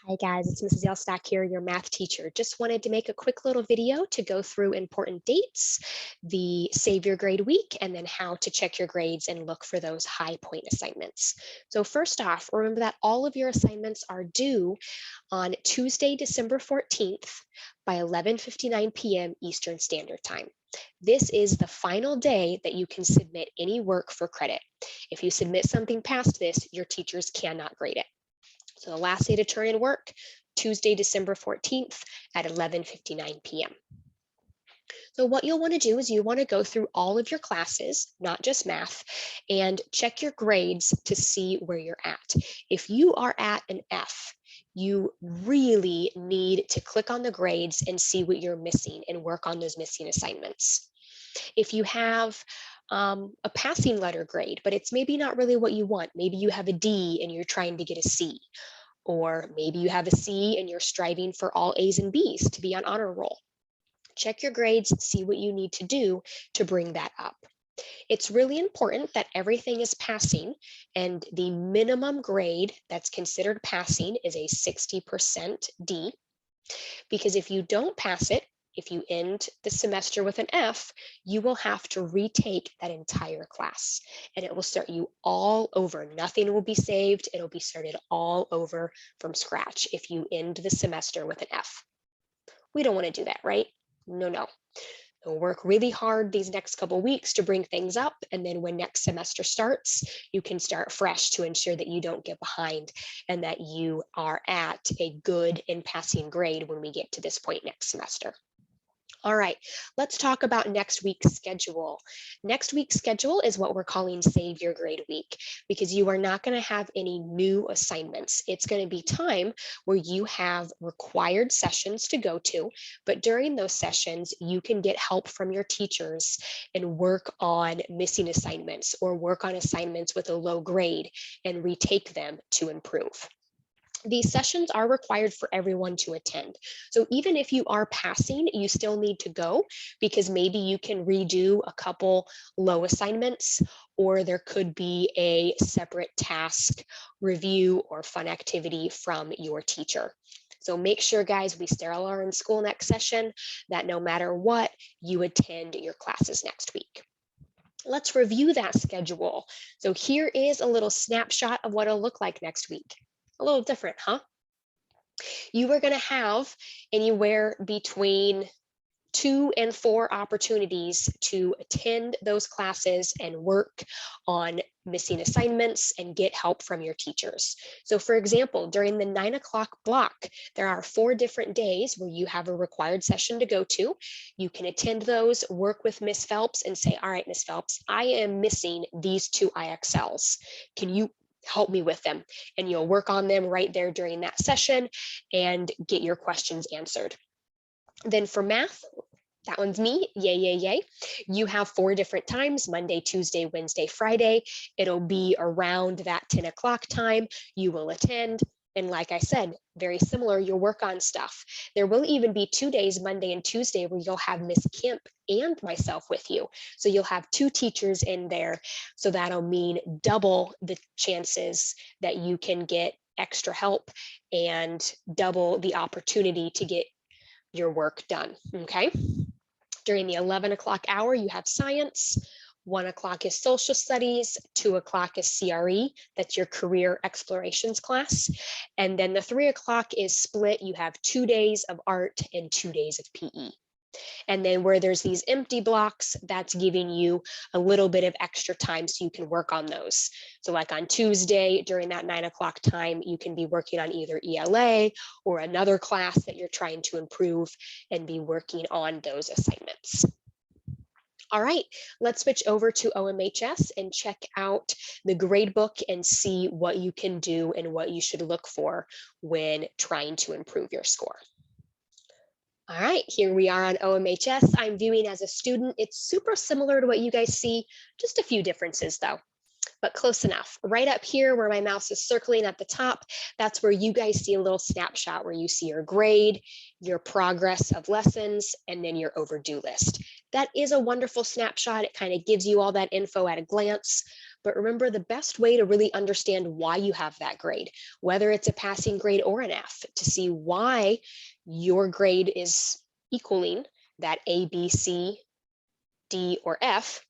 Hi guys, it's Mrs. Elstack here, your math teacher. Just wanted to make a quick little video to go through important dates, the Save Your Grade week, and then how to check your grades and look for those high point assignments. So first off, remember that all of your assignments are due on Tuesday, December 14th by 11:59 p.m. Eastern Standard Time. This is the final day that you can submit any work for credit. If you submit something past this, your teachers cannot grade it. So the last day to turn in work, Tuesday, December 14th at 11:59 p.m. So what you'll want to do is you want to go through all of your classes, not just math, and check your grades to see where you're at. If you are at an F, you really need to click on the grades and see what you're missing and work on those missing assignments. If you have a passing letter grade, but it's maybe not really what you want, maybe you have a D and you're trying to get a C, or maybe you have a C and you're striving for all A's and B's to be on honor roll. Check your grades, see what you need to do to bring that up. It's really important that everything is passing, and the minimum grade that's considered passing is a 60% D, because if you don't pass it, if you end the semester with an F, you will have to retake that entire class, and it will start you all over. Nothing will be saved. It'll be started all over from scratch if you end the semester with an F. We don't want to do that, right? No. We'll work really hard these next couple of weeks to bring things up, and then when next semester starts, you can start fresh to ensure that you don't get behind and that you are at a good and passing grade when we get to this point next semester. All right, let's talk about next week's schedule. Next week's schedule is what we're calling Save Your Grade Week, because you are not going to have any new assignments. It's going to be time where you have required sessions to go to, but during those sessions, you can get help from your teachers and work on missing assignments or work on assignments with a low grade and retake them to improve. These sessions are required for everyone to attend. So even if you are passing, you still need to go, because maybe you can redo a couple low assignments, or there could be a separate task review or fun activity from your teacher. So make sure, guys, we still are in school next session, that no matter what, you attend your classes next week. Let's review that schedule. So here is a little snapshot of what it'll look like next week. A little different, huh? You are going to have anywhere between 2 and 4 opportunities to attend those classes and work on missing assignments and get help from your teachers. So for example, during the 9 o'clock block, there are 4 different days where you have a required session to go to. You can attend those, work with Miss Phelps and say, all right, Miss Phelps, I am missing these 2 IXLs. Can you help me with them? And you'll work on them right there during that session and get your questions answered. Then for math, that one's me, yay. You have 4 different times, Monday, Tuesday, Wednesday, Friday. It'll be around that 10 o'clock time. You will attend. And like I said, very similar, you'll work on stuff. There will even be 2 days, Monday and Tuesday, where you'll have Miss Kemp and myself with you. So you'll have 2 teachers in there. So that'll mean double the chances that you can get extra help and double the opportunity to get your work done, okay? During the 11 o'clock hour, you have science. 1 o'clock is social studies, 2 o'clock is CRE, that's your career explorations class. And then the 3 o'clock is split. You have 2 days of art and 2 days of PE. And then where there's these empty blocks, that's giving you a little bit of extra time so you can work on those. So like on Tuesday during that 9 o'clock time, you can be working on either ELA or another class that you're trying to improve and be working on those assignments. All right, let's switch over to OMHS and check out the grade book and see what you can do and what you should look for when trying to improve your score. All right, here we are on OMHS. I'm viewing as a student. It's super similar to what you guys see, just a few differences though, but close enough. Right up here where my mouse is circling at the top, that's where you guys see a little snapshot where you see your grade, your progress of lessons, and then your overdue list. That is a wonderful snapshot. It kind of gives you all that info at a glance. But remember, the best way to really understand why you have that grade, whether it's a passing grade or an F, to see why your grade is equaling that A, B, C, D, or F,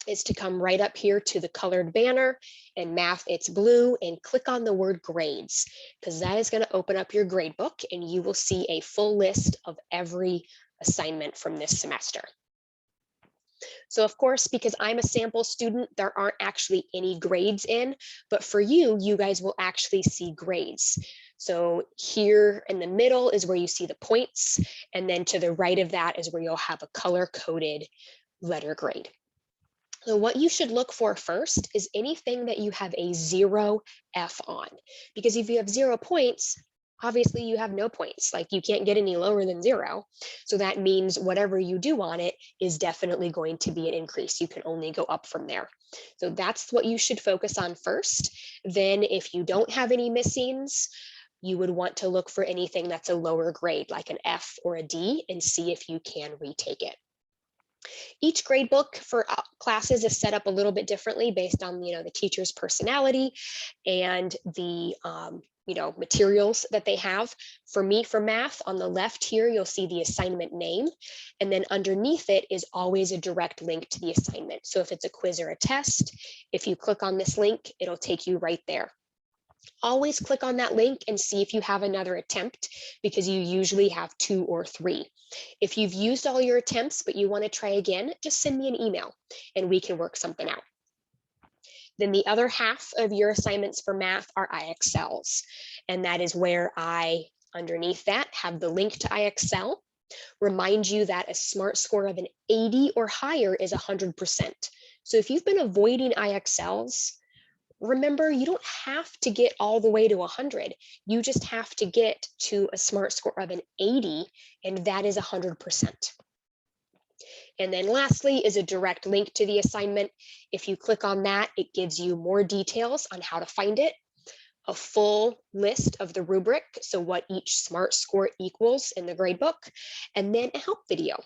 is to come right up here to the colored banner. In math, it's blue, and click on the word grades, because that is going to open up your grade book and you will see a full list of every assignment from this semester. So of course, because I'm a sample student, there aren't actually any grades in, but for you, you guys will actually see grades. So here in the middle is where you see the points, and then to the right of that is where you'll have a color-coded letter grade. So what you should look for first is anything that you have a 0 F on, because if you have 0 points, obviously you have no points. Like, you can't get any lower than 0. So that means whatever you do on it is definitely going to be an increase. You can only go up from there. So that's what you should focus on first. Then if you don't have any missings, you would want to look for anything that's a lower grade, like an F or a D, and see if you can retake it. Each grade book for classes is set up a little bit differently based on, the teacher's personality and the materials that they have. For me, for math, on the left here, you'll see the assignment name, and then underneath it is always a direct link to the assignment. So if it's a quiz or a test, if you click on this link, it'll take you right there. Always click on that link and see if you have another attempt, because you usually have 2 or 3. If you've used all your attempts but you want to try again, just send me an email and we can work something out. Then the other half of your assignments for math are IXLs, and that is where I, underneath that, have the link to IXL. Remind you that a SMART score of an 80 or higher is 100%. So if you've been avoiding IXLs, remember, you don't have to get all the way to 100. You just have to get to a SMART score of an 80, and that is 100%. And then lastly is a direct link to the assignment. If you click on that, it gives you more details on how to find it, a full list of the rubric, so what each SMART score equals in the gradebook, and then a help video.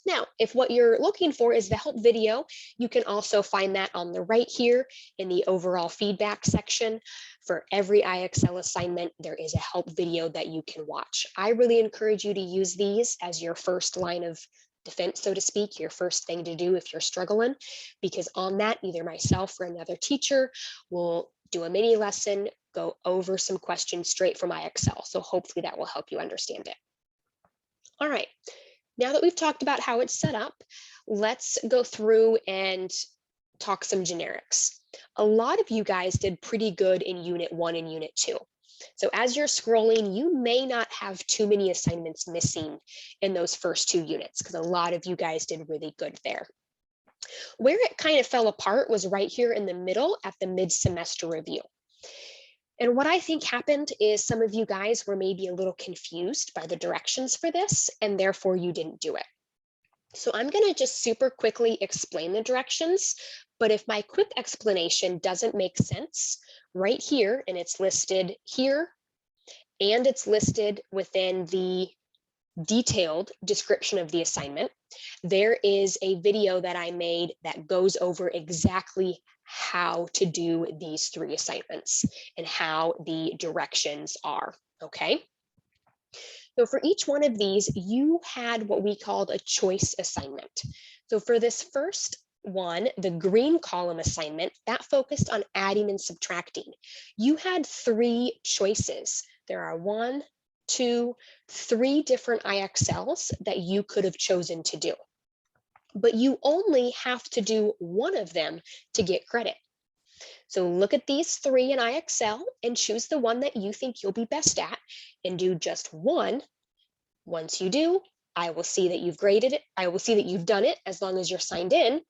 Now, if what you're looking for is the help video, you can also find that on the right here in the overall feedback section. For every IXL assignment, there is a help video that you can watch. I really encourage you to use these as your first line of defense, so to speak, your first thing to do if you're struggling, because on that, either myself or another teacher will do a mini lesson, go over some questions straight from IXL. So hopefully that will help you understand it. All right. Now that we've talked about how it's set up, let's go through and talk some generics. A lot of you guys did pretty good in Unit 1 and Unit 2. So as you're scrolling, you may not have too many assignments missing in those first 2 units, because a lot of you guys did really good there. Where it kind of fell apart was right here in the middle at the mid-semester review. And what I think happened is some of you guys were maybe a little confused by the directions for this, and therefore you didn't do it. So I'm going to just super quickly explain the directions, but if my quick explanation doesn't make sense, right here, and it's listed here, and it's listed within the detailed description of the assignment, there is a video that I made that goes over exactly how to do these 3 assignments and how the directions are, okay? So for each one of these, you had what we called a choice assignment. So for this first one, the green column assignment, that focused on adding and subtracting. You had 3 choices. There are 1, 2, 3 different IXLs that you could have chosen to do. But you only have to do 1 of them to get credit. So look at these 3 in IXL and choose the one that you think you'll be best at and do just 1. Once you do, I will see that you've graded it. I will see that you've done it as long as you're signed in,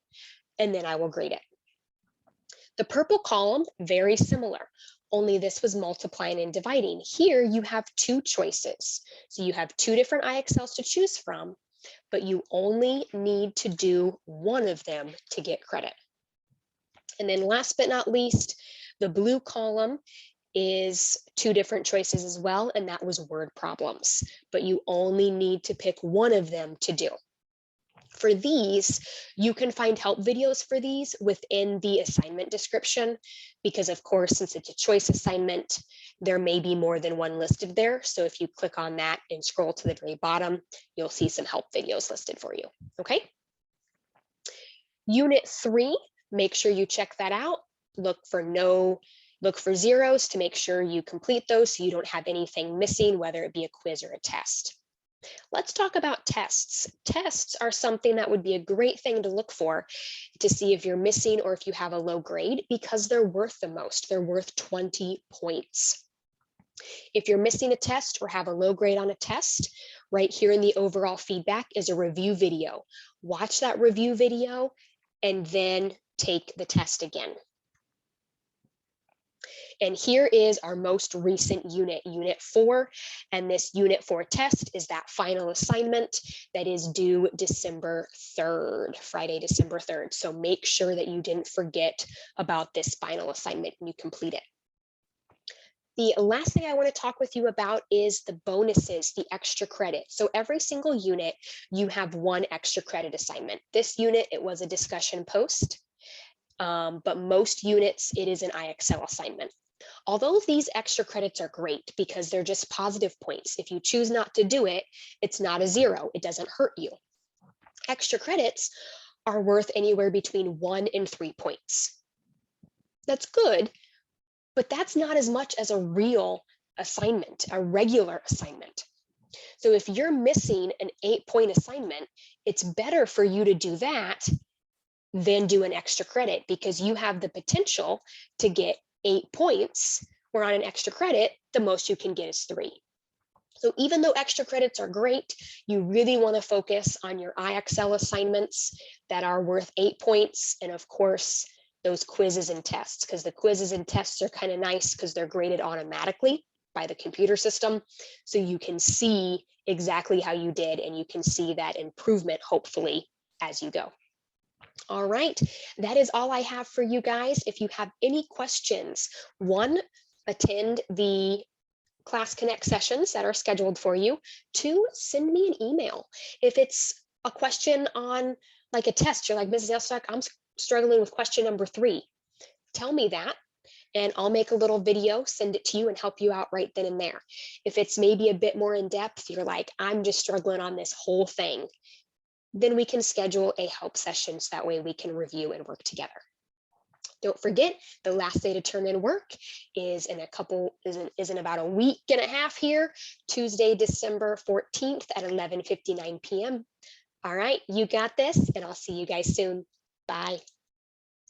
and then I will grade it. The purple column, very similar, only this was multiplying and dividing. Here you have 2 choices. So you have 2 different IXLs to choose from, but you only need to do 1 of them to get credit. And then last but not least, the blue column is 2 different choices as well, and that was word problems, but you only need to pick 1 of them to do. For these, you can find help videos for these within the assignment description, because of course, since it's a choice assignment, there may be more than one listed there. So if you click on that and scroll to the very bottom, you'll see some help videos listed for you, okay? Unit 3, make sure you check that out. Look for zeros to make sure you complete those so you don't have anything missing, whether it be a quiz or a test. Let's talk about tests. Tests are something that would be a great thing to look for to see if you're missing or if you have a low grade, because they're worth the most. They're worth 20 points. If you're missing a test or have a low grade on a test, right here in the overall feedback is a review video. Watch that review video and then take the test again. And here is our most recent unit, Unit 4. And this Unit 4 test is that final assignment that is due December 3rd, Friday, December 3rd. So make sure that you didn't forget about this final assignment and you complete it. The last thing I want to talk with you about is the bonuses, the extra credit. So every single unit, you have one extra credit assignment. This unit, it was a discussion post, but most units, it is an IXL assignment. Although these extra credits are great because they're just positive points. If you choose not to do it, it's not a zero. It doesn't hurt you. Extra credits are worth anywhere between 1 and 3 points. That's good, but that's not as much as a real assignment, a regular assignment. So if you're missing an 8-point assignment, it's better for you to do that than do an extra credit, because you have the potential to get 8 points, where on an extra credit, the most you can get is 3. So even though extra credits are great, you really want to focus on your IXL assignments that are worth 8 points. And of course, those quizzes and tests, because the quizzes and tests are kind of nice because they're graded automatically by the computer system. So you can see exactly how you did, and you can see that improvement, hopefully, as you go. All right, that is all I have for you guys. If you have any questions, one, attend the Class Connect sessions that are scheduled for you. 2, send me an email. If it's a question on like a test, you're like, Mrs. Elstock, I'm struggling with question number 3. Tell me that, and I'll make a little video, send it to you, and help you out right then and there. If it's maybe a bit more in depth, you're like, I'm just struggling on this whole thing, then we can schedule a help session so that way we can review and work together. Don't forget, the last day to turn in work is in about a week and a half here, Tuesday, December 14th at 11:59 p.m. All right, you got this, and I'll see you guys soon. Bye.